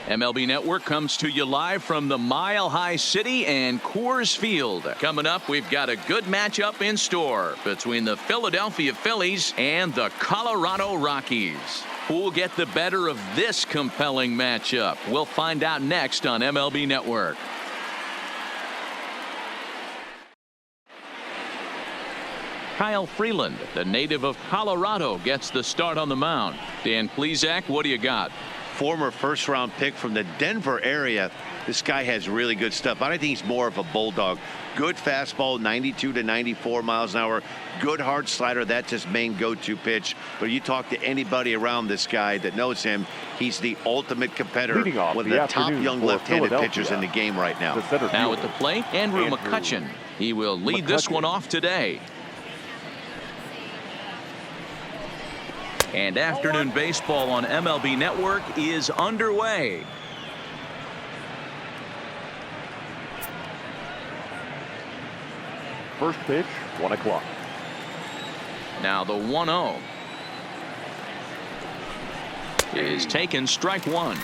MLB Network comes to you live from the Mile High City and Coors Field. Coming up, we've got a good matchup in store between the Philadelphia Phillies and the Colorado Rockies. Who'll get the better of this compelling matchup? We'll find out next on MLB Network. Kyle Freeland, the native of Colorado, gets the start on the mound. Dan Plesac, what do you got? Former first-round pick from the Denver area. This guy has really good stuff. I think he's more of a bulldog. Good fastball, 92 to 94 miles an hour. Good hard slider. That's his main go-to pitch. But you talk to anybody around this guy that knows him, he's the ultimate competitor. One of the top young left-handed pitchers in the game right now. Now at the plate, Andrew McCutchen. He will lead this one off today. And afternoon baseball on MLB Network is underway. First pitch, 1 o'clock. Now the 1-0 is taken, strike one.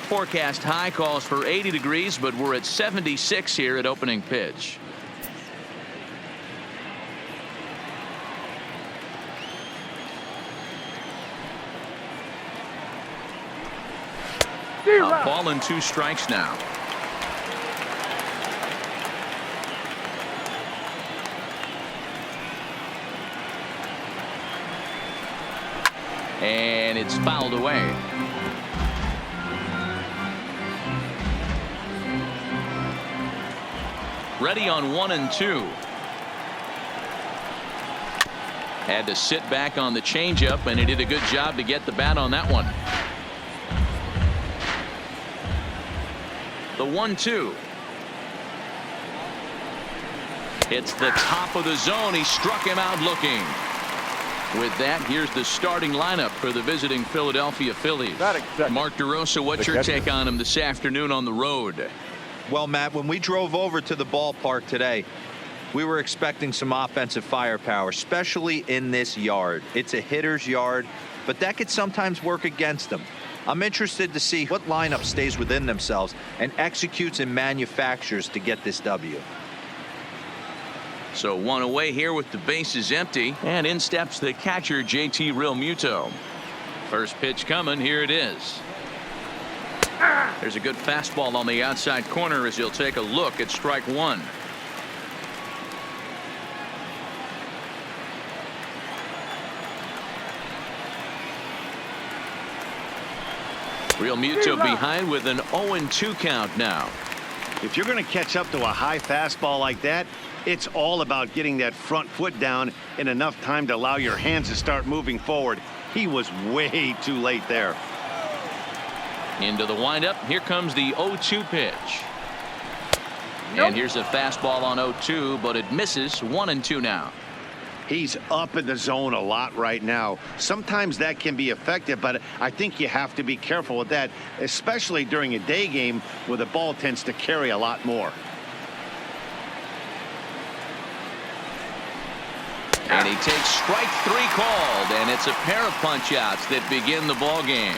Forecast high calls for 80 degrees, but we're at 76 here at opening pitch. A ball and 2 strikes now. And it's fouled away. Ready on 1 and 2. Had to sit back on the changeup, and he did a good job to get the bat on that one. The 1-2. It's the top of the zone. He struck him out looking. With that, here's the starting lineup for the visiting Philadelphia Phillies. Mark DeRosa, what's your take on him this afternoon on the road? Well, Matt, when we drove over to the ballpark today, we were expecting some offensive firepower, especially in this yard. It's a hitter's yard, but that could sometimes work against them. I'm interested to see what lineup stays within themselves and executes and manufactures to get this W. So 1 away here with the bases empty, and in steps the catcher JT Realmuto. First pitch coming. Here it is. There's a good fastball on the outside corner as he'll take a look at strike one. Realmuto behind with an 0-2 count now. If you're going to catch up to a high fastball like that, it's all about getting that front foot down in enough time to allow your hands to start moving forward. He was way too late there. Into the windup. Here comes the 0-2 pitch. And here's a fastball on 0-2, but it misses. 1-2 now. He's up in the zone a lot right now. Sometimes that can be effective, but I think you have to be careful with that, especially during a day game where the ball tends to carry a lot more. And he takes strike 3 called, and it's a pair of punch-outs that begin the ball game.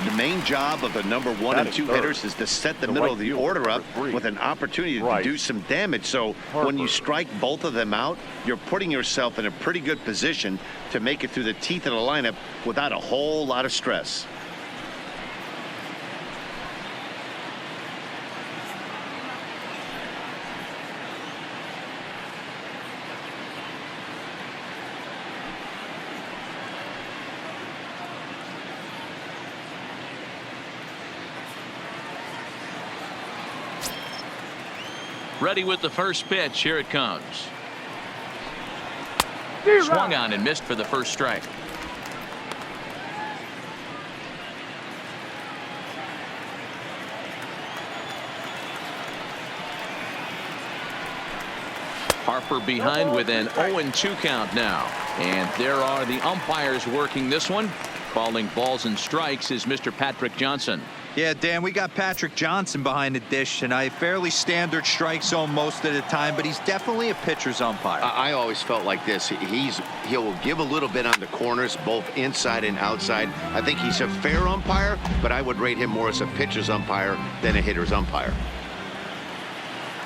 The main job of the number 1 and 2 hitters is to set the middle of the order up with an opportunity to do some damage. So when you strike both of them out, you're putting yourself in a pretty good position to make it through the teeth of the lineup without a whole lot of stress. Ready with the first pitch. Here it comes. Swung on and missed for the first strike. Harper behind with an 0-2 count now. And there are the umpires working this one. Calling balls and strikes is Mr. Patrick Johnson. Yeah, Dan, we got Patrick Johnson behind the dish tonight. Fairly standard strike zone most of the time, but he's definitely a pitcher's umpire. I always felt like this. He'll give a little bit on the corners, both inside and outside. I think he's a fair umpire, but I would rate him more as a pitcher's umpire than a hitter's umpire.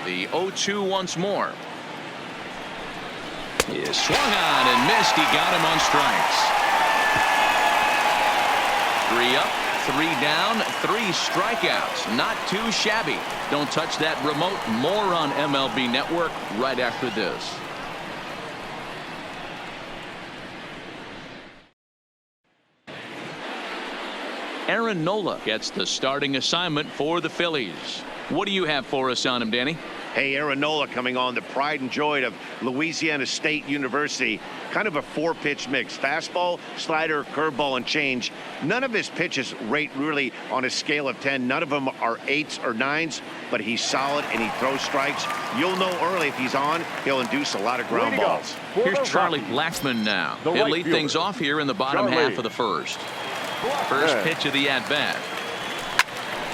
The 0-2 once more. He is swung on and missed. He got him on strikes. 3 up, 3 down, 3 strikeouts. Not too shabby. Don't touch that remote. More on MLB Network right after this. Aaron Nola gets the starting assignment for the Phillies. What do you have for us on him, Danny? Hey, Aaron Nola coming on, the pride and joy of Louisiana State University. Kind of a 4-pitch mix. Fastball, slider, curveball, and change. None of his pitches rate really on a scale of 10. None of them are 8s or 9s, but he's solid and he throws strikes. You'll know early if he's on, he'll induce a lot of ground balls. Here's Charlie Blackmon now. He'll lead things off here in the bottom half of the first. First pitch of the at-bat.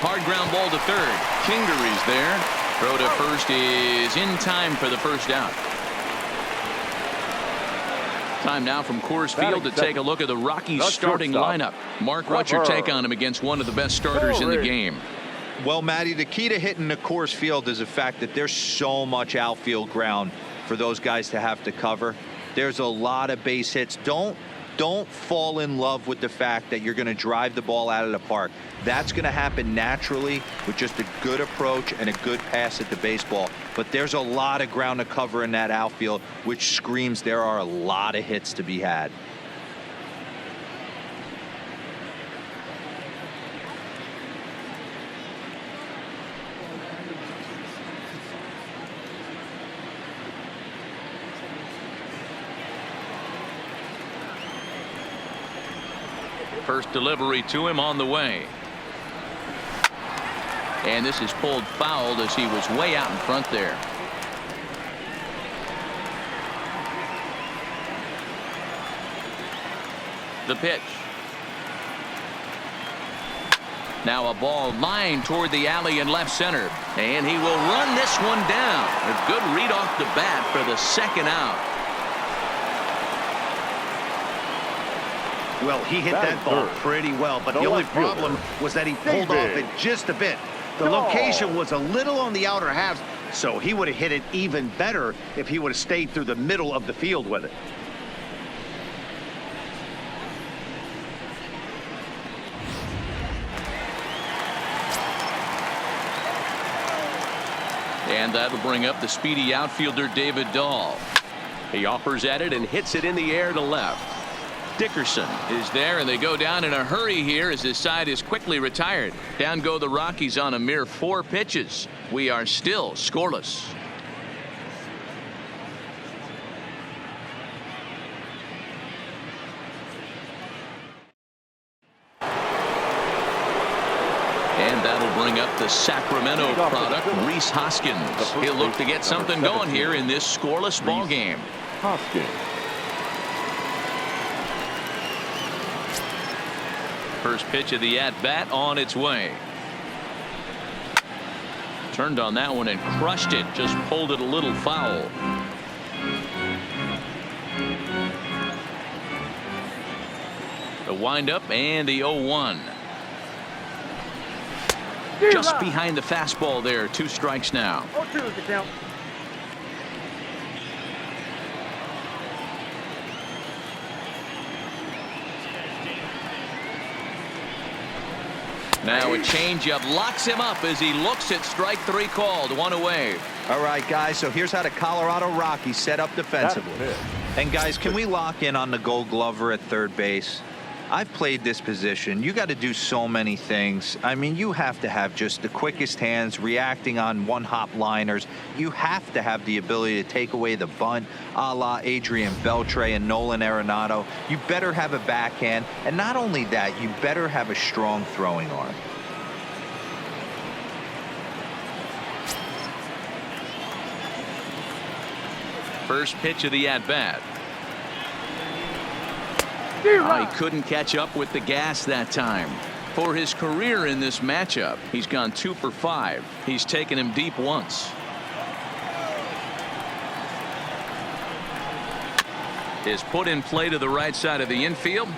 Hard ground ball to third. Kingery's there. Throw to first is in time for the first out. Time now from Coors Field to take a look at the Rockies starting lineup. Mark, what's your take on him against one of the best starters in the game? Well, Matty, the key to hitting the Coors Field is the fact that there's so much outfield ground for those guys to have to cover. There's a lot of base hits. Don't fall in love with the fact that you're going to drive the ball out of the park. That's going to happen naturally with just a good approach and a good pass at the baseball. But there's a lot of ground to cover in that outfield, which screams there are a lot of hits to be had. First delivery to him on the way. And this is pulled fouled as he was way out in front there. The pitch. Now a ball lined toward the alley in left center. And he will run this one down. A good read off the bat for the second out. Well, he hit that ball pretty well, but the only problem was that he pulled off it just a bit. The location was a little on the outer half, so he would have hit it even better if he would have stayed through the middle of the field with it. And that'll bring up the speedy outfielder David Dahl. He offers at it and hits it in the air to left. Dickerson is there, and they go down in a hurry here as his side is quickly retired. Down go the Rockies on a mere 4 pitches. We are still scoreless. And that'll bring up the Sacramento product, Rhys Hoskins. He'll look to get something going here in this scoreless ball game. First pitch of the at-bat on its way. Turned on that one and crushed it. Just pulled it a little foul. The windup and the 0-1. Just behind the fastball there. 2 strikes now. 0-2 is the count. Now a changeup locks him up as he looks at strike 3 called. 1 away. All right, guys, so here's how the Colorado Rockies set up defensively. And, guys, can we lock in on the Gold Glover at third base? I've played this position. You got to do so many things. I mean, you have to have just the quickest hands, reacting on one-hop liners. You have to have the ability to take away the bunt, a la Adrian Beltre and Nolan Arenado. You better have a backhand, and not only that, you better have a strong throwing arm. First pitch of the at-bat. He couldn't catch up with the gas that time. For his career in this matchup, he's gone 2 for 5. He's taken him deep once. Is put in play to the right side of the infield.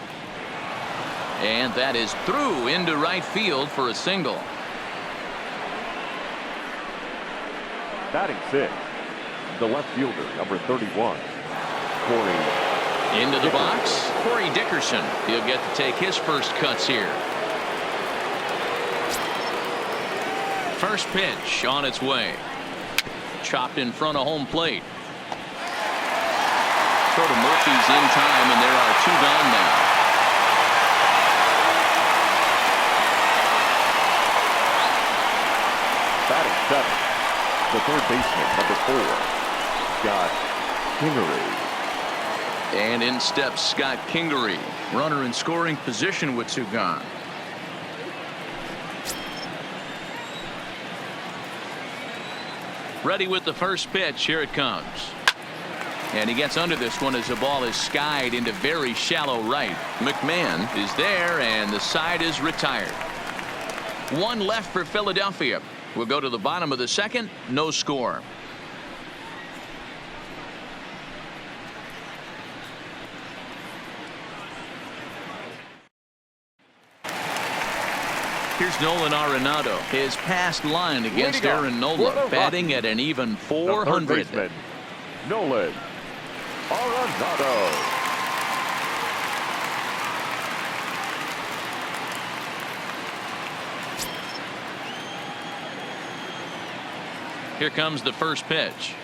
And that is through into right field for a single. Batting 6, the left fielder, number 31, Corey. Into the box, Corey Dickerson. He'll get to take his first cuts here. First pitch on its way. Chopped in front of home plate. Sort of Murphy's in time, and there are 2 gone now. Batting 7, the third baseman, number 4, Scott Kingery. And in steps Scott Kingery. Runner in scoring position with 2 gone. Ready with the first pitch. Here it comes. And he gets under this one as the ball is skied into very shallow right. McMahon is there, and the side is retired. 1 left for Philadelphia. We'll go to the bottom of the second. No score. Here's Nolan Arenado. His past line against Aaron Nola, batting at an even 400. Nolan Arenado. Here comes the first pitch.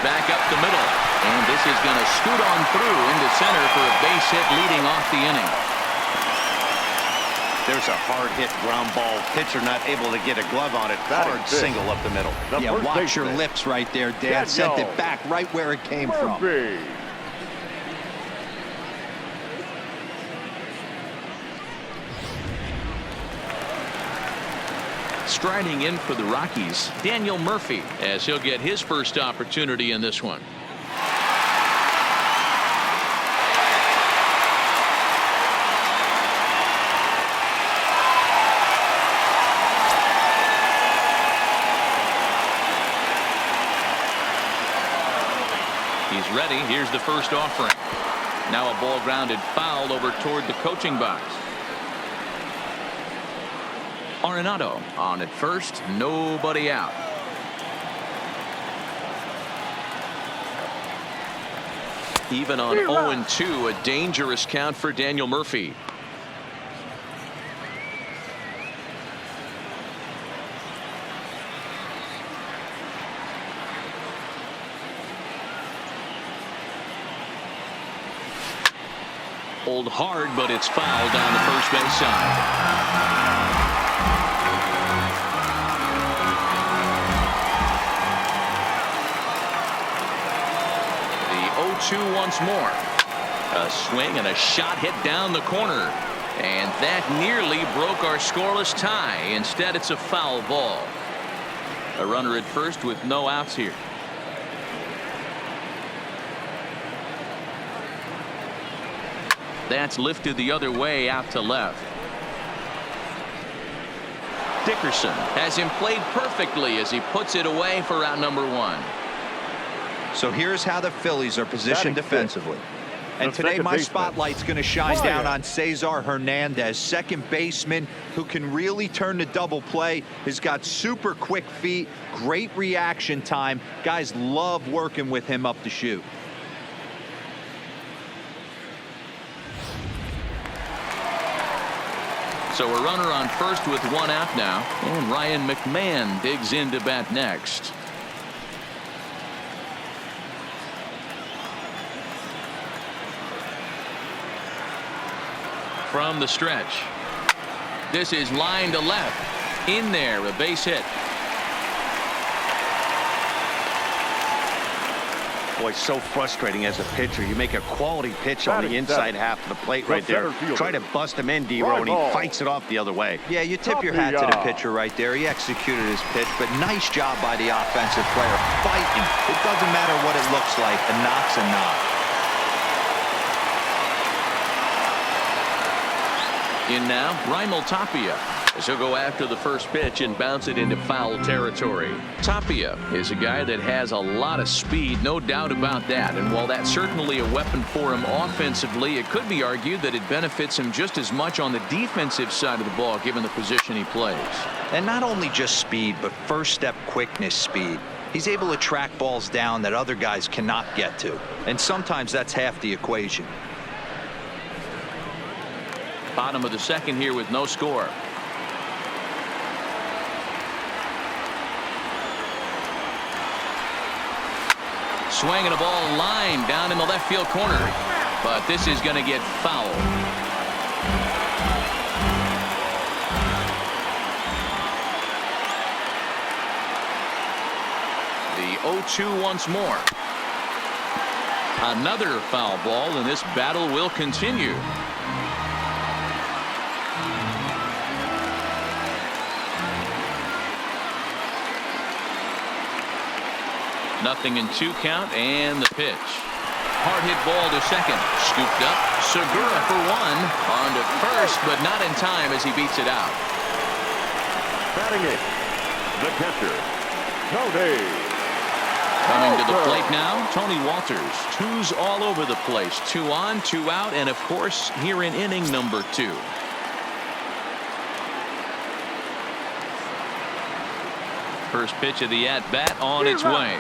Back up the middle. And this is going to scoot on through into center for a base hit leading off the inning. There's a hard hit ground ball. Pitcher not able to get a glove on it. Hard single up the middle. Yeah, watch your lips right there, Dad. Sent it back right where it came from. Striding in for the Rockies, Daniel Murphy, as he'll get his first opportunity in this one. He's ready. Here's the first offering. Now a ball grounded foul over toward the coaching box. Arenado on at first, nobody out. Even on 0-2, a dangerous count for Daniel Murphy. Pulled hard, but it's fouled down the first base side. The 0-2 once more. A swing and a shot hit down the corner. And that nearly broke our scoreless tie. Instead, it's a foul ball. A runner at first with no outs here. That's lifted the other way out to left. Dickerson has him played perfectly as he puts it away for out number 1. So here's how the Phillies are positioned defensively. And today my spotlight's going to shine down on Cesar Hernandez, second baseman who can really turn the double play. Has got super quick feet, great reaction time. Guys love working with him up the chute. So a runner on first with 1 out now, and Ryan McMahon digs in to bat next. From the stretch, this is line to left, in there, a base hit. Boy, so frustrating as a pitcher. You make a quality pitch on the inside half of the plate right there. Try to bust him in, D-Row, and he fights it off the other way. Yeah, you tip your hat to the pitcher right there. He executed his pitch, but nice job by the offensive player fighting. It doesn't matter what it looks like. A knock's a knock. In now, Raimel Tapia, as he'll go after the first pitch and bounce it into foul territory. Tapia is a guy that has a lot of speed, no doubt about that. And while that's certainly a weapon for him offensively, it could be argued that it benefits him just as much on the defensive side of the ball, given the position he plays. And not only just speed, but first step quickness speed. He's able to track balls down that other guys cannot get to. And sometimes that's half the equation. Bottom of the second here with no score. Swinging a ball line down in the left field corner. But this is going to get foul. The 0-2 once more. Another foul ball, and this battle will continue. Nothing in 2 count, and the pitch. Hard hit ball to second. Scooped up. Segura for 1. On to first, but not in time as he beats it out. Batting it, the catcher, Tony. Coming to the plate now, Tony Walters. 2s all over the place. 2 on, 2 out, and of course, here in inning number 2. First pitch of the at-bat on its way.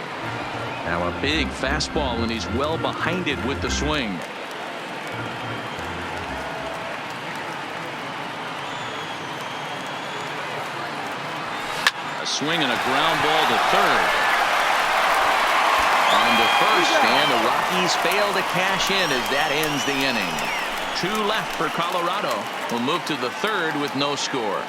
Now a big fastball, and he's well behind it with the swing. A swing and a ground ball to third. On to first, and the Rockies fail to cash in as that ends the inning. 2 left for Colorado. Will move to the third with no score.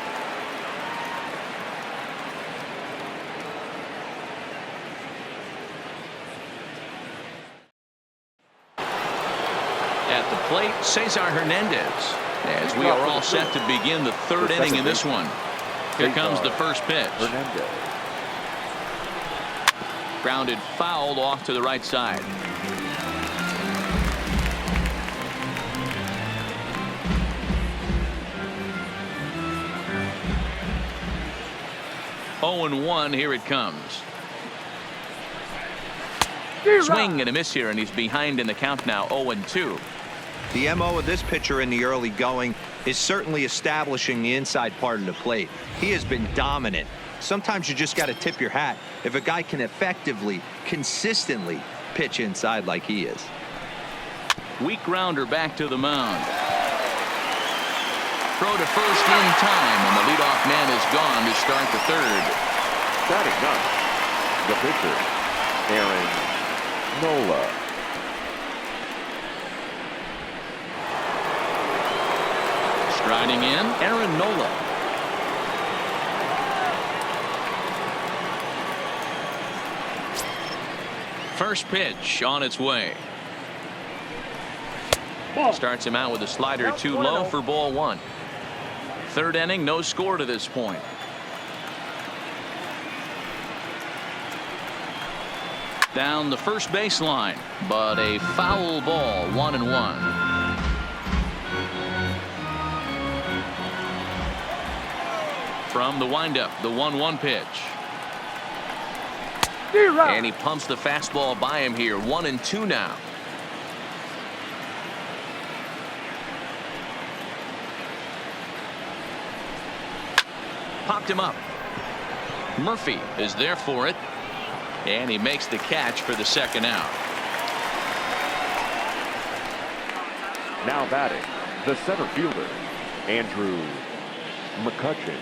At the plate, Cesar Hernandez, as we are all set to begin the third inning in this one. Here comes the first pitch. Hernandez. Grounded foul off to the right side. Oh and 1, here it comes. Swing and a miss here, and he's behind in the count now. 0-2. The MO of this pitcher in the early going is certainly establishing the inside part of the plate. He has been dominant. Sometimes you just got to tip your hat if a guy can effectively, consistently pitch inside like he is. Weak grounder back to the mound. Throw to first in time, and the leadoff man is gone to start the third. Batting ninth, the pitcher, Aaron Nola. Striding in, Aaron Nola. First pitch on its way. Starts him out with a slider too low for ball 1. Third inning, no score to this point. Down the first baseline, but a foul ball. 1-1. From the windup, the 1-1 pitch. And he pumps the fastball by him here. 1-2 now. Popped him up. Murphy is there for it. And he makes the catch for the second out. Now batting, the center fielder, Andrew McCutchen.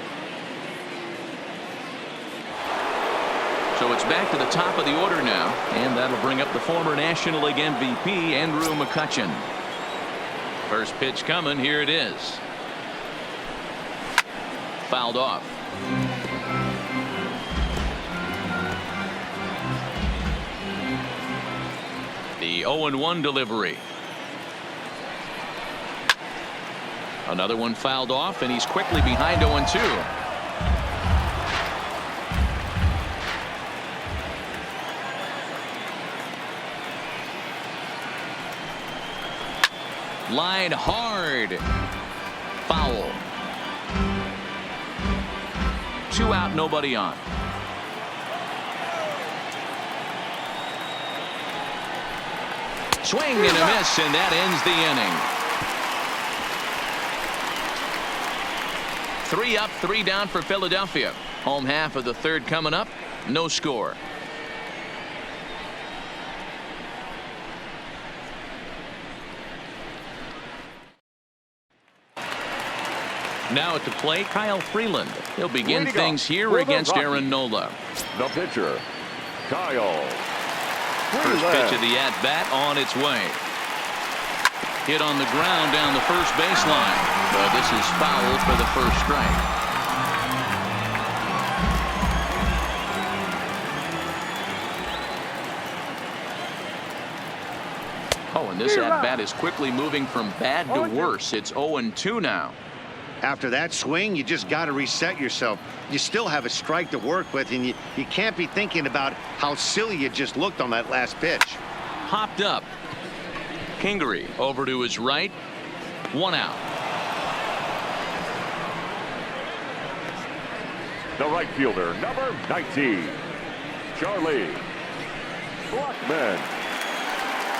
So it's back to the top of the order now, and that'll bring up the former National League MVP, Andrew McCutchen. First pitch coming. Here it is. Fouled off. The 0-1 delivery. Another one fouled off, and he's quickly behind 0-2. Line hard. foul. 2 out, nobody on. Swing and a miss, and that ends the inning. 3 up, 3 down for Philadelphia. Home half of the third coming up. No score. Now at the plate, Kyle Freeland. He'll begin things here against Aaron Nola. The pitcher, Kyle Freeland. First pitch of the at-bat on its way. Hit on the ground down the first baseline. But this is foul for the first strike. Oh, and this at-bat is quickly moving from bad to worse. It's 0-2 now. After that swing, you just got to reset yourself. You still have a strike to work with, and you can't be thinking about how silly you just looked on that last pitch. Popped up. Kingery over to his right. 1 out. The right fielder, number 19, Charlie Blackmon.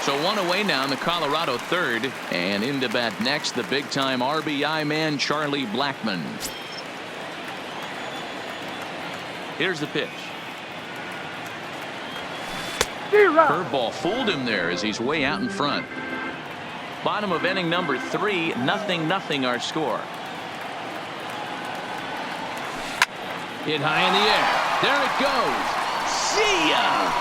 So 1 away now in the Colorado third, and in to bat next, the big-time RBI man, Charlie Blackmon. Here's the pitch. Curveball fooled him there as he's way out in front. Bottom of inning number 3, 0-0 our score. Hit high in the air. There it goes. See ya!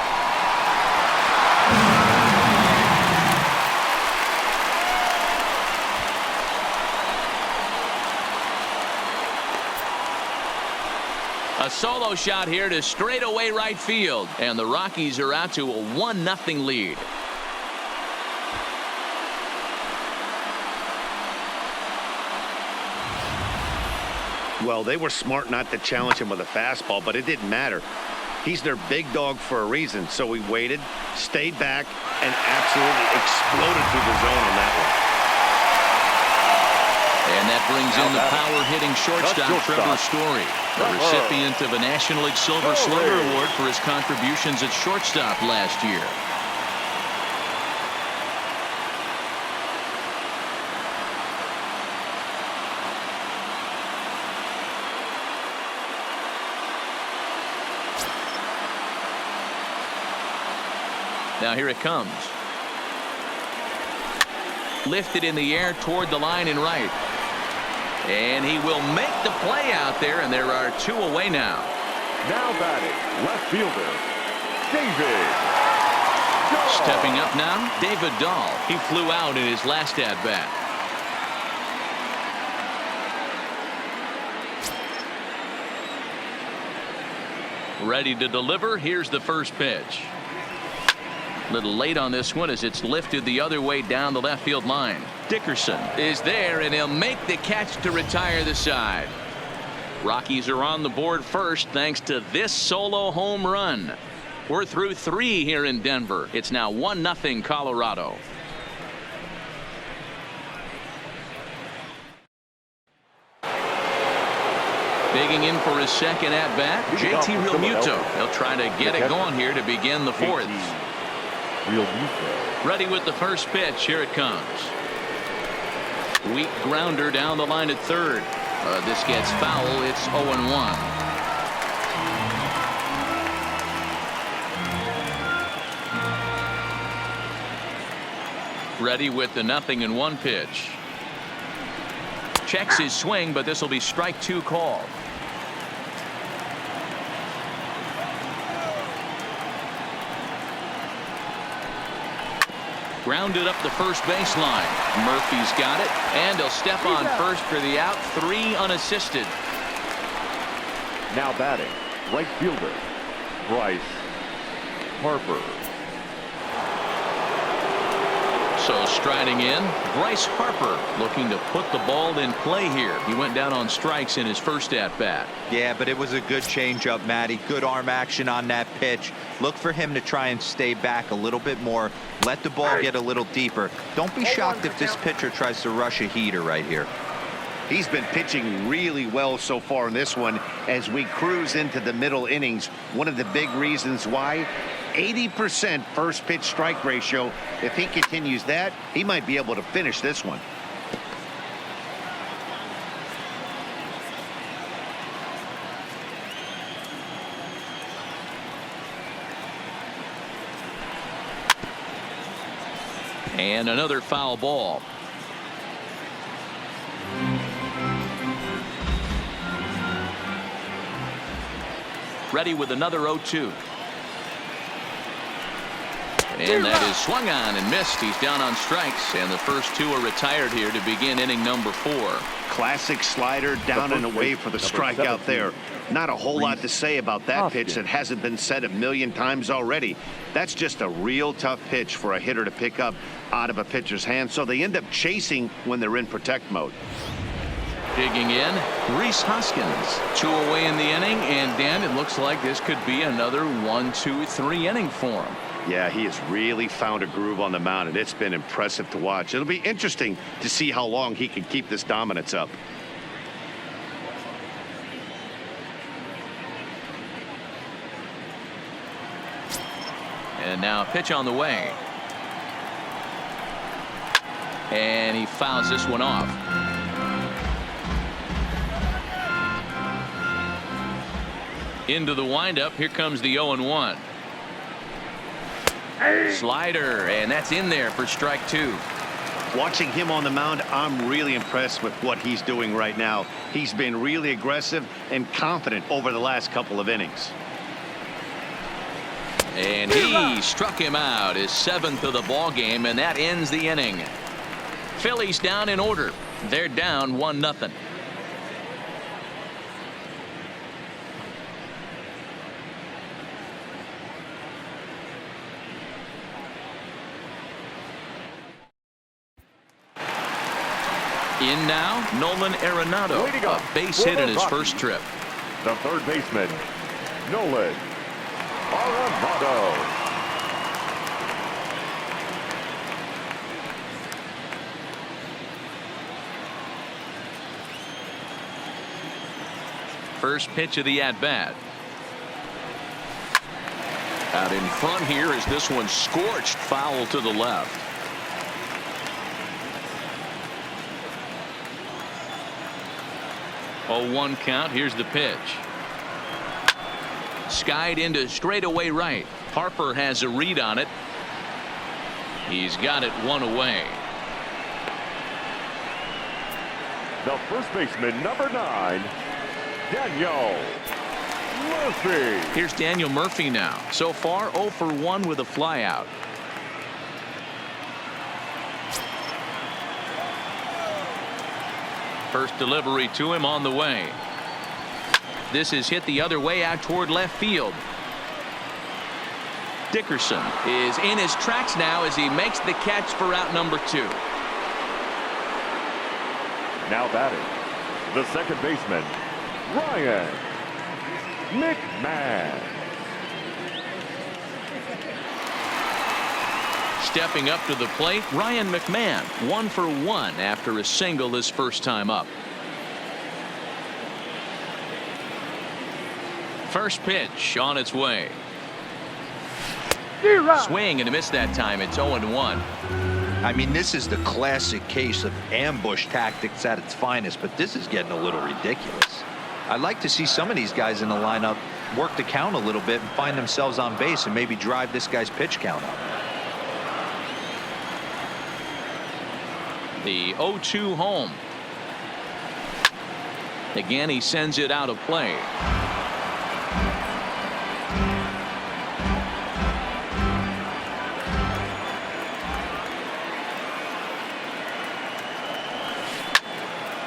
A solo shot here to straightaway right field, and the Rockies are out to a 1-0 lead. Well, they were smart not to challenge him with a fastball, but it didn't matter. He's their big dog for a reason, so he waited, stayed back, and absolutely exploded through the zone on that one. And that brings in the power-hitting shortstop, Trevor Story, the recipient of a National League Silver Slugger Award for his contributions at shortstop last year. Now here it comes. Lifted in the air toward the line and right. And he will make the play out there, and there are 2 away now. Now batting, left fielder, David Dahl. Stepping up now, David Dahl. He flew out in his last at-bat. Ready to deliver. Here's the first pitch. Little late on this one as it's lifted the other way down the left field line. Dickerson is there, and he'll make the catch to retire the side. Rockies are on the board first thanks to this solo home run. We're through 3 here in Denver. It's now 1-0 Colorado. Digging in for his second at bat, JT Realmuto. He'll try to get it going here to begin the 4th. Ready with the first pitch. Here it comes. Weak grounder down the line at third. This gets foul. It's 0-1. Ready with the 0-1 pitch. Checks his swing, but this will be strike 2 called. Grounded up the first baseline. Murphy's got it, and he'll step on first for the out. 3 unassisted. Now batting, right fielder, Bryce Harper. So striding in, Bryce Harper looking to put the ball in play here. He went down on strikes in his first at-bat. Yeah, but it was a good changeup, Matty. Good arm action on that pitch. Look for him to try and stay back a little bit more. Let the ball get a little deeper. Don't be shocked if this pitcher tries to rush a heater right here. He's been pitching really well so far in this one as we cruise into the middle innings. One of the big reasons why, 80% first pitch strike ratio. If he continues that, he might be able to finish this one. And another foul ball. Ready with another 0-2. And that is swung on and missed. He's down on strikes, and the first two are retired here to begin inning number 4. Classic slider down and away for the strikeout there. Not a whole lot to say about that pitch that hasn't been said a million times already. That's just a real tough pitch for a hitter to pick up out of a pitcher's hand, so they end up chasing when they're in protect mode. Digging in, Rhys Hoskins. 2 away in the inning, and Dan, it looks like this could be another 1, 2, 3 inning for him. Yeah, he has really found a groove on the mound, and it's been impressive to watch. It'll be interesting to see how long he can keep this dominance up. And now a pitch on the way. And he fouls this one off. Into the windup. Here comes the 0-1. Slider, and that's in there for strike 2. Watching him on the mound, I'm really impressed with what he's doing right now. He's been really aggressive and confident over the last couple of innings. And he struck him out, his 7th of the ball game, and that ends the inning. Phillies down in order. They're down 1-0. In now, Nolan Arenado, a base hit in his first trip. The third baseman, Nolan Arenado. First pitch of the at-bat. Out in front here is this one scorched foul to the left. Oh, 1 count. Here's the pitch. Skied into straightaway right. Harper has a read on it. He's got it 1 away. The first baseman, number 9, Daniel Murphy. Here's Daniel Murphy now. So far 0 for 1 with a flyout. First delivery to him on the way. This is hit the other way out toward left field. Dickerson is in his tracks now as he makes the catch for out number 2. Now batting, the second baseman, Ryan McMahon. Stepping up to the plate, Ryan McMahon, 1 for 1 after a single his first time up. First pitch on its way. Swing and a miss that time. It's 0-1. I mean, this is the classic case of ambush tactics at its finest, but this is getting a little ridiculous. I'd like to see some of these guys in the lineup work the count a little bit and find themselves on base and maybe drive this guy's pitch count up. The 0-2 home. Again, he sends it out of play.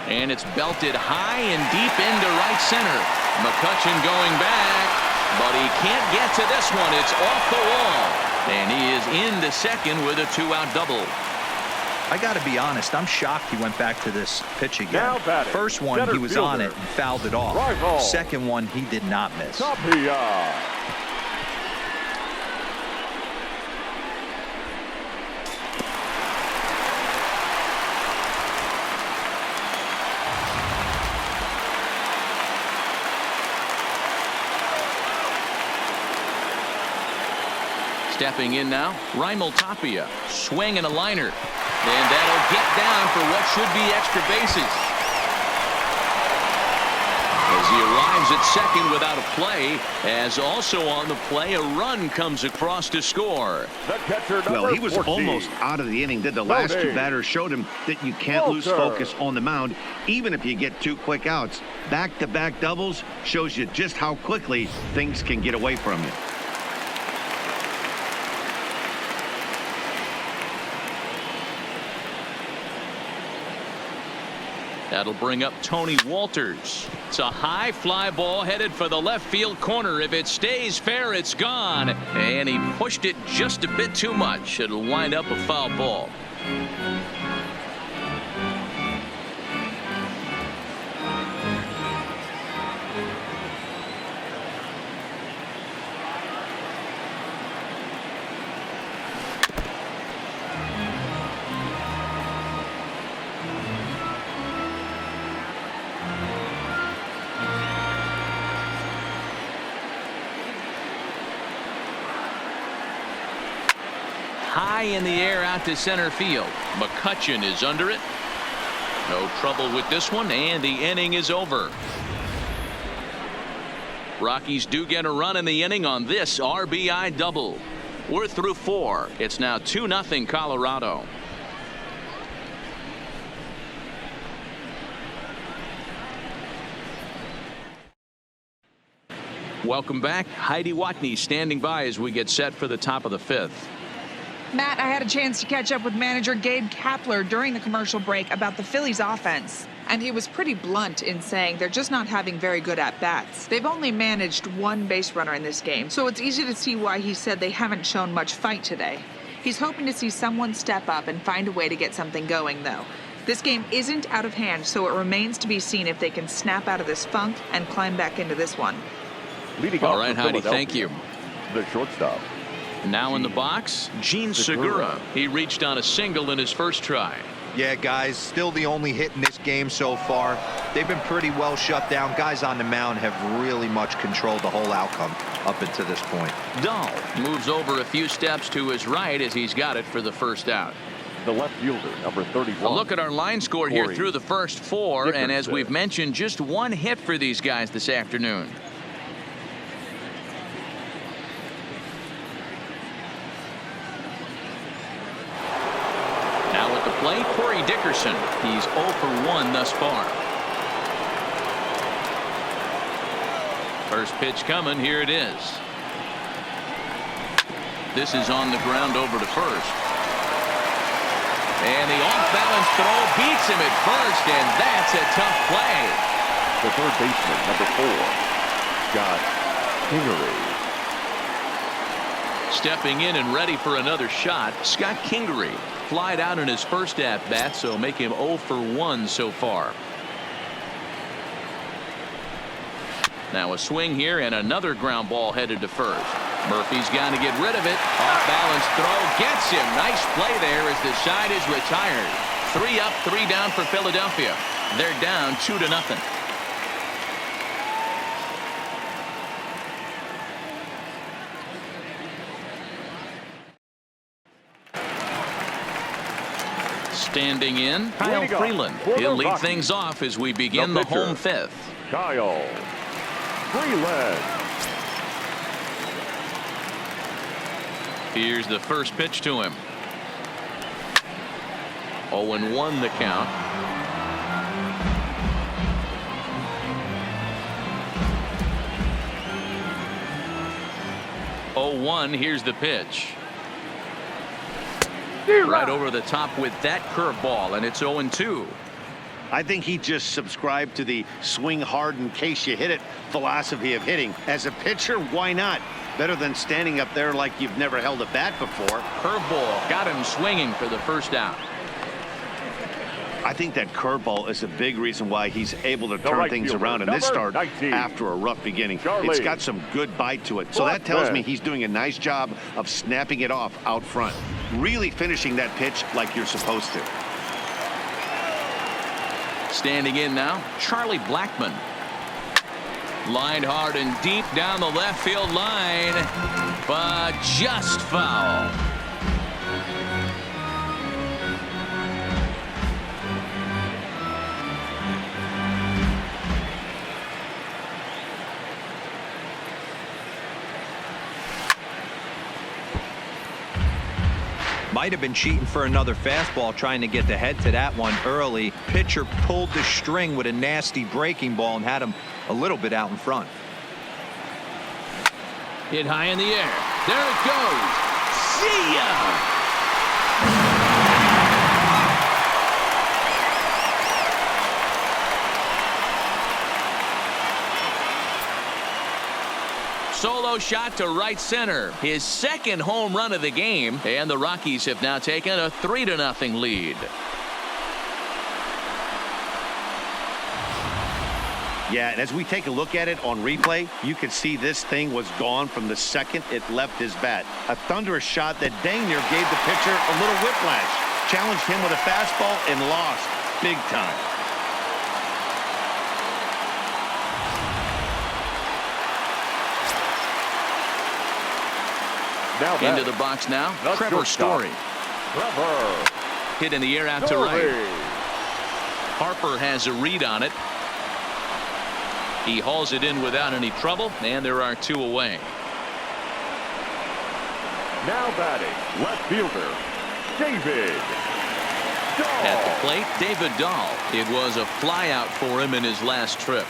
And it's belted high and deep into right center. McCutchen going back, but he can't get to this one. It's off the wall. And he is into second with a 2-out double. I got to be honest, I'm shocked he went back to this pitch again. Now batting, First one, center he was fielder, on it and fouled it off. Rival. Second one, he did not miss. Tapia. Stepping in now, Raimel Tapia. Swing and a liner. And that'll get down for what should be extra bases. As he arrives at second without a play, as also on the play, a run comes across to score. The catcher, Well, he was 14. almost out of the inning. The last two batters showed him that you can't lose focus on the mound, even if you get 2 quick outs. Back-to-back doubles shows you just how quickly things can get away from you. That'll bring up Tony Walters. It's a high fly ball headed for the left field corner. If it stays fair, it's gone. And he pushed it just a bit too much. It'll wind up a foul ball. High in the air out to center field. McCutchen is under it. No trouble with this one, and the inning is over. Rockies do get a run in the inning on this RBI double. We're through 4. It's now 2-0 Colorado. Welcome back. Heidi Watney standing by as we get set for the top of the 5th. Matt, I had a chance to catch up with manager Gabe Kapler during the commercial break about the Phillies offense. And he was pretty blunt in saying they're just not having very good at-bats. They've only managed 1 base runner in this game, so it's easy to see why he said they haven't shown much fight today. He's hoping to see someone step up and find a way to get something going, though. This game isn't out of hand, so it remains to be seen if they can snap out of this funk and climb back into this one. Leading All off right, for Heidi, thank you. The shortstop. Now in the box, Gene Segura. He reached on a single in his first try. Yeah, guys, still the only hit in this game so far. They've been pretty well shut down. Guys on the mound have really much controlled the whole outcome up until this point. Dahl moves over a few steps to his right as he's got it for the first out. The left fielder, number 31. A look at our line score here Corey through the first 4, and as Dickerson. we've mentioned, just 1 hit for these guys this afternoon. Now at the plate, Corey Dickerson. He's 0 for 1 thus far. First pitch coming. Here it is. This is on the ground over to first. And the off-balance throw beats him at first, and that's a tough play. The third baseman, number 4, Scott Kingery. Stepping in and ready for another shot, Scott Kingery. Flied out in his first at-bat, so make him 0 for 1 so far. Now a swing here and another ground ball headed to first. Murphy's got to get rid of it. Off-balance throw gets him. Nice play there as the side is retired. 3 up, 3 down for Philadelphia. They're down 2-0. Standing in, Kyle Freeland. He'll lead things off as we begin the home 5th. Kyle Freeland. Here's the first pitch to him. 0-1 the count. Here's the pitch. Right over the top with that curveball, and it's 0-2. I think he just subscribed to the swing hard in case you hit it philosophy of hitting. As a pitcher, why not? Better than standing up there like you've never held a bat before. Curveball got him swinging for the first out. I think that curveball is a big reason why he's able to turn right things fielder, around in this start 19, after a rough beginning. Charlie. It's got some good bite to it. So that tells me he's doing a nice job of snapping it off out front. Really finishing that pitch like you're supposed to. Standing in now, Charlie Blackmon. Lined hard and deep down the left field line, but just foul. Might have been cheating for another fastball, trying to get the head to that one early. Pitcher pulled the string with a nasty breaking ball and had him a little bit out in front. Hit high in the air. There it goes. See ya! Solo shot to right center. His second home run of the game, and the Rockies have now taken a 3-0 lead. Yeah, and as we take a look at it on replay, you can see this thing was gone from the second it left his bat. A thunderous shot that dang near gave the pitcher a little whiplash. Challenged him with a fastball and lost big time. Now Into the box now, Trevor Story. Trevor. Hit in the air out to right. Harper has a read on it. He hauls it in without any trouble, and there are 2 away. Now batting, left fielder, David Dahl. At the plate, David Dahl. It was a flyout for him in his last trip.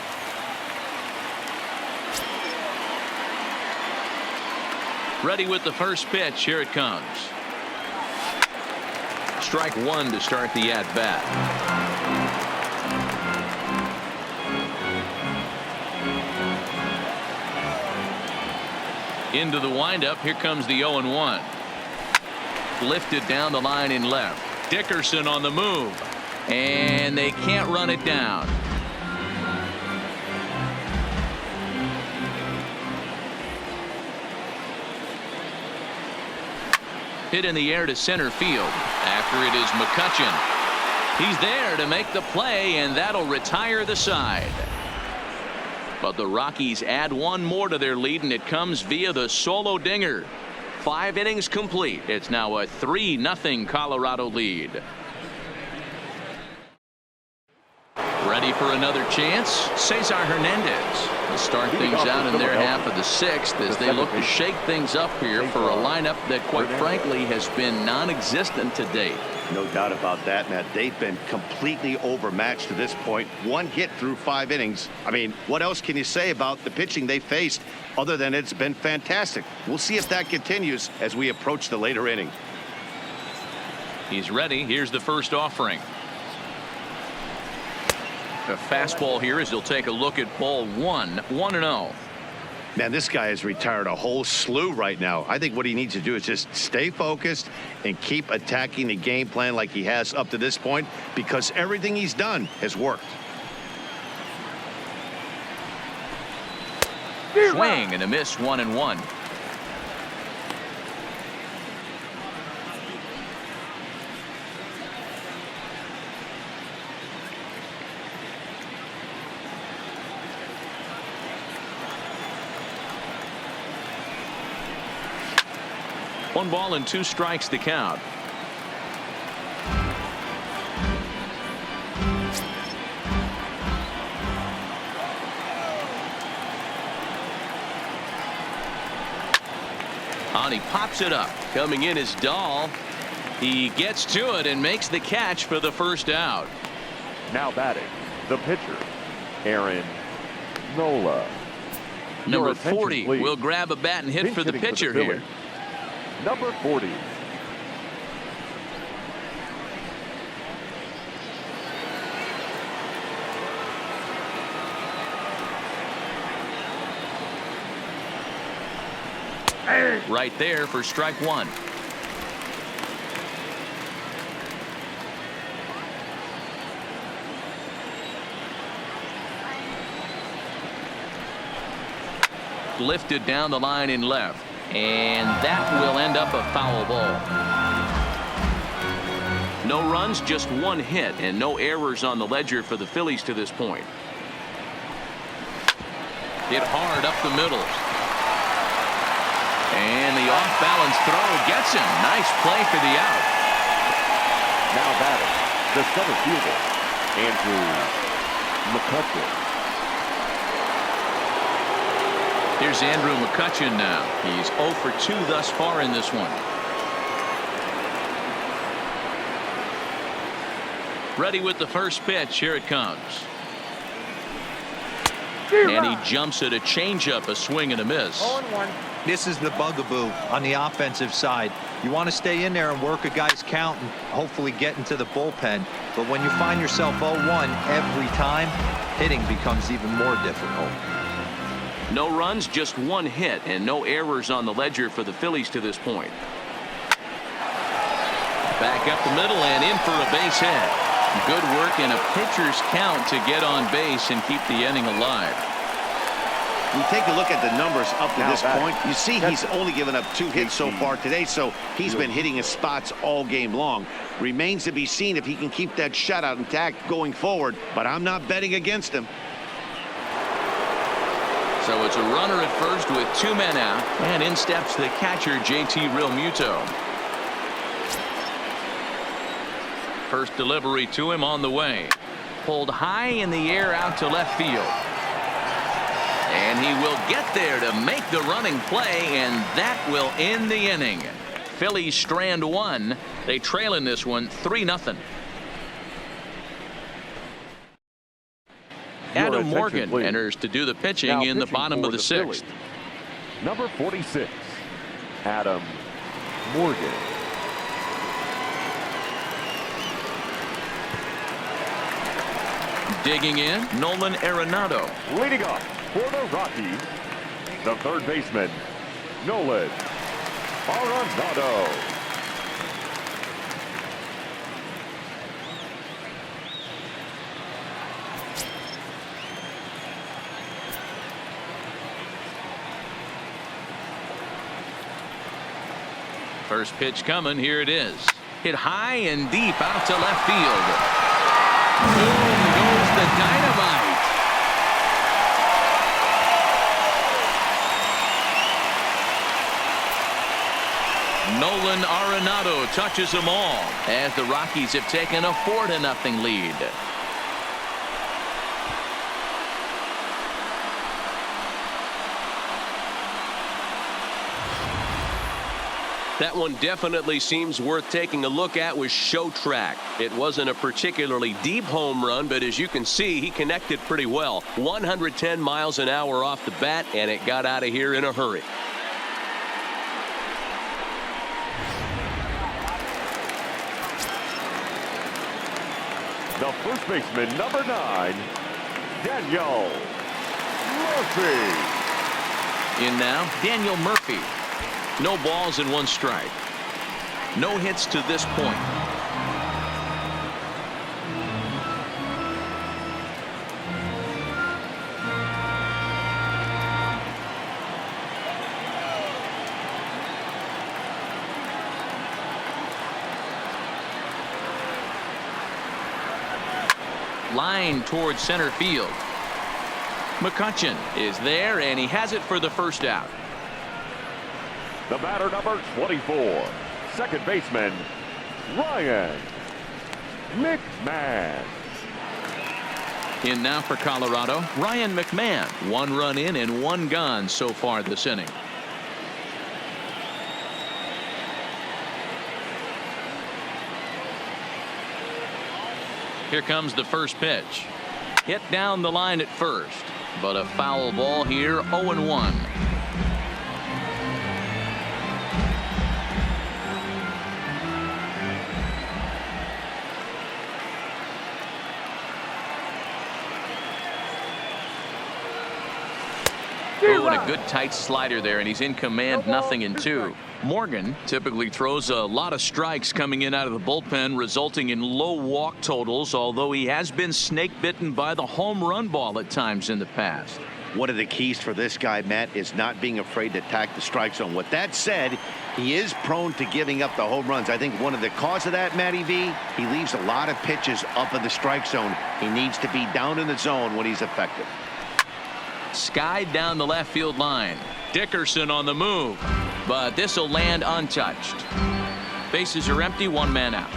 Ready with the first pitch. Here it comes. Strike 1 to start the at-bat. Into the windup. Here comes the 0-1. Lifted down the line in left. Dickerson on the move. And they can't run it down. Hit in the air to center field. After it is McCutchen. He's there to make the play, and that'll retire the side. But the Rockies add 1 more to their lead, and it comes via the solo dinger. 5 innings complete. It's now a 3-0 Colorado lead. Ready for another chance? Cesar Hernandez will start things out in their half of the 6th as they look to shake things up here for a lineup that, quite frankly, has been non-existent to date. No doubt about that, Matt. They've been completely overmatched to this point. 1 hit through 5 innings. I mean, what else can you say about the pitching they faced other than it's been fantastic? We'll see if that continues as we approach the later inning. He's ready. Here's the first offering. A fastball here as he'll take a look at ball 1. 1-0. Man, this guy has retired a whole slew right now. I think what he needs to do is just stay focused and keep attacking the game plan like he has up to this point, because everything he's done has worked. Swing and a miss. 1-1. One ball and 2 strikes to count. On he pops it up. Coming in is Dahl. He gets to it and makes the catch for the first out. Now batting, the pitcher, Aaron Nola. Number 40 will grab a bat and hit for the pitcher here. Number 40. Right there for strike 1. Lifted down the line in left. And that will end up a foul ball. No runs, just 1 hit, and no errors on the ledger for the Phillies to this point. Hit hard up the middle. And the off-balance throw gets him. Nice play for the out. Now batting, the center fielder, Andrew McCutcheon. Here's Andrew McCutcheon now. He's 0 for 2 thus far in this one. Ready with the first pitch. Here it comes. And he jumps at a changeup, a swing and a miss. 0-1. This is the bugaboo on the offensive side. You want to stay in there and work a guy's count and hopefully get into the bullpen. But when you find yourself 0-1 every time, hitting becomes even more difficult. No runs, just 1 hit, and no errors on the ledger for the Phillies to this point. Back up the middle and in for a base hit. Good work in a pitcher's count to get on base and keep the inning alive. You take a look at the numbers up to Now this back. point. You see he's only given up 2 hits so far today, so he's been hitting his spots all game long. Remains to be seen if he can keep that shutout intact going forward, but I'm not betting against him. So it's a runner at first with 2 men out, and in steps the catcher, JT Realmuto. First delivery to him on the way. Pulled high in the air out to left field. And he will get there to make the running play, and that will end the inning. Phillies strand 1. They trail in this one 3-0. Adam Morgan enters to do the pitching Now in the pitching bottom for of the 6th. Phillies, number 46, Adam Morgan. Digging in, Nolan Arenado. Leading off for the Rockies, the third baseman, Nolan Arenado. First pitch coming. Here it is. Hit high and deep out to left field. Boom goes the dynamite. Nolan Arenado touches them all as the Rockies have taken a 4-0 lead. That one definitely seems worth taking a look at with Show Track. It wasn't a particularly deep home run, but as you can see, he connected pretty well. 110 miles an hour off the bat, and it got out of here in a hurry. The first baseman, number 9, Daniel Murphy. In now, Daniel Murphy. No balls and 1 strike. No hits to this point. Line towards center field. McCutcheon is there, and he has it for the first out. The batter, number 24, second baseman, Ryan McMahon. In now for Colorado, Ryan McMahon. 1 run in and 1 gone so far this inning. Here comes the first pitch. Hit down the line at first, but a foul ball here, 0-1. Oh, and a good tight slider there, and he's in command. 0-2. Morgan typically throws a lot of strikes coming in out of the bullpen, resulting in low walk totals, although he has been snake bitten by the home run ball at times in the past. One of the keys for this guy, Matt, is not being afraid to attack the strike zone. With that said, he is prone to giving up the home runs. I think one of the cause of that, Matty V, he leaves a lot of pitches up in the strike zone. He needs to be down in the zone when he's effective. skied down the left field line. Dickerson on the move, but this will land untouched. Bases are empty, one man out.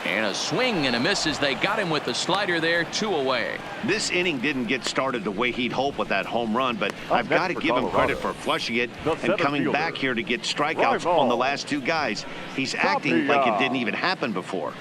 And a swing and a miss as they got him with the slider there, 2 away. This inning didn't get started the way he'd hoped with that home run, but I've got to give him credit for flushing it and coming back here to get strikeouts on the last 2 guys. He's acting like it didn't even happen before.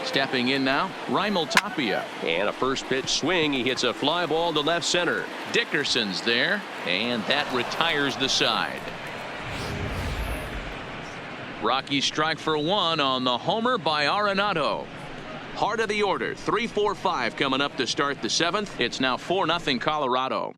Stepping in now, Raimel Tapia. And a first pitch swing. He hits a fly ball to left center. Dickerson's there, and that retires the side. Rockies strike for 1 on the homer by Arenado. Heart of the order, 3-4-5 coming up to start the 7th. It's now 4-0 Colorado.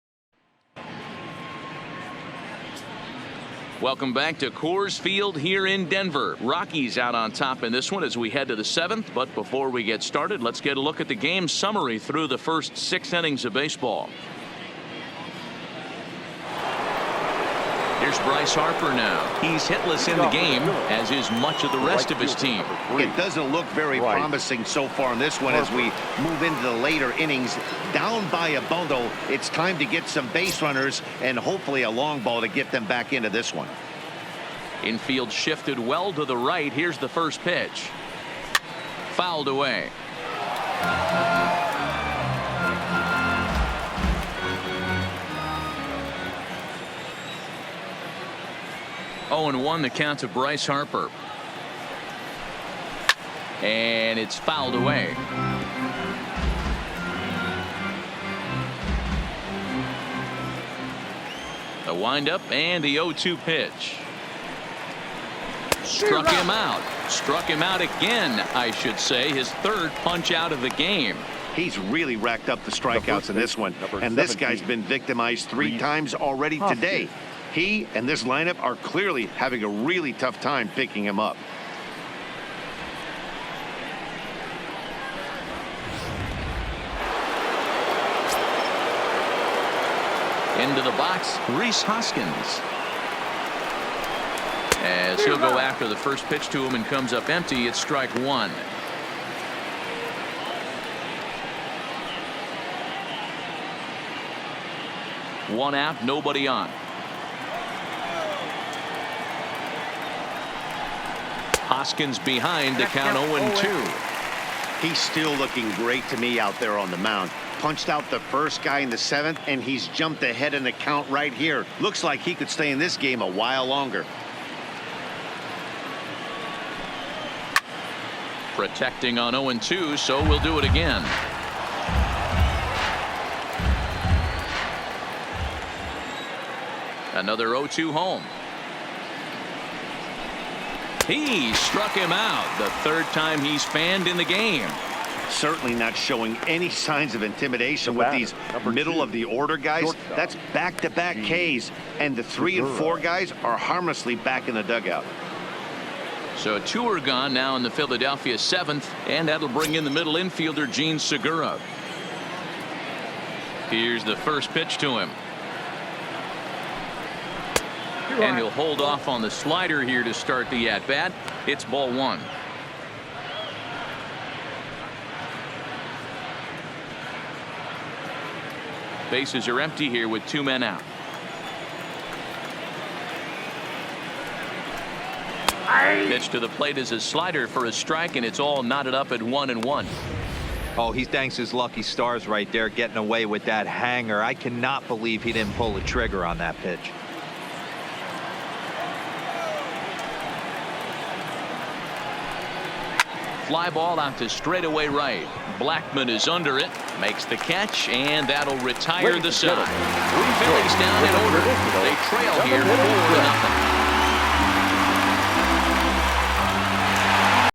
Welcome back to Coors Field here in Denver. Rockies out on top in this one as we head to the 7th. But before we get started, let's get a look at the game summary through the first 6 innings of baseball. Here's Bryce Harper now. He's hitless in the game, as is much of the rest of his team. It doesn't look very promising so far in this one as we move into the later innings. Down by a bundle, it's time to get some base runners and hopefully a long ball to get them back into this one. Infield shifted well to the right. Here's the first pitch. Fouled away. 0-1 the count to Bryce Harper. And it's fouled away. The windup and the 0-2 pitch. Struck him out. Struck him out again, I should say. His 3rd punch out of the game. He's really racked up the strikeouts in this one. And this guy's been victimized 3 times already today. He and this lineup are clearly having a really tough time picking him up. Into the box, Rhys Hoskins. As he'll go after the first pitch to him and comes up empty, it's strike 1. One out, nobody on. Hoskins behind to count 0-2. He's still looking great to me out there on the mound. Punched out the first guy in the 7th, and he's jumped ahead in the count right here. Looks like he could stay in this game a while longer. Protecting on 0-2, so we'll do it again. Another 0-2 home. He struck him out, the 3rd time he's fanned in the game. Certainly not showing any signs of intimidation with these middle of the order guys. That's back-to-back Ks, and the 3 and 4 guys are harmlessly back in the dugout. So 2 are gone now in the Philadelphia 7th, and that'll bring in the middle infielder Gene Segura. Here's the first pitch to him. And he'll hold off on the slider here to start the at-bat. It's ball 1. Bases are empty here with 2 men out. Pitch to the plate is a slider for a strike, and it's all knotted up at 1-1. Oh, he thanks his lucky stars right there, getting away with that hanger. I cannot believe he didn't pull the trigger on that pitch. Fly ball out to straightaway right. Blackman is under it, makes the catch, and that'll retire the side. Phillies down in order. They trail here 4-0.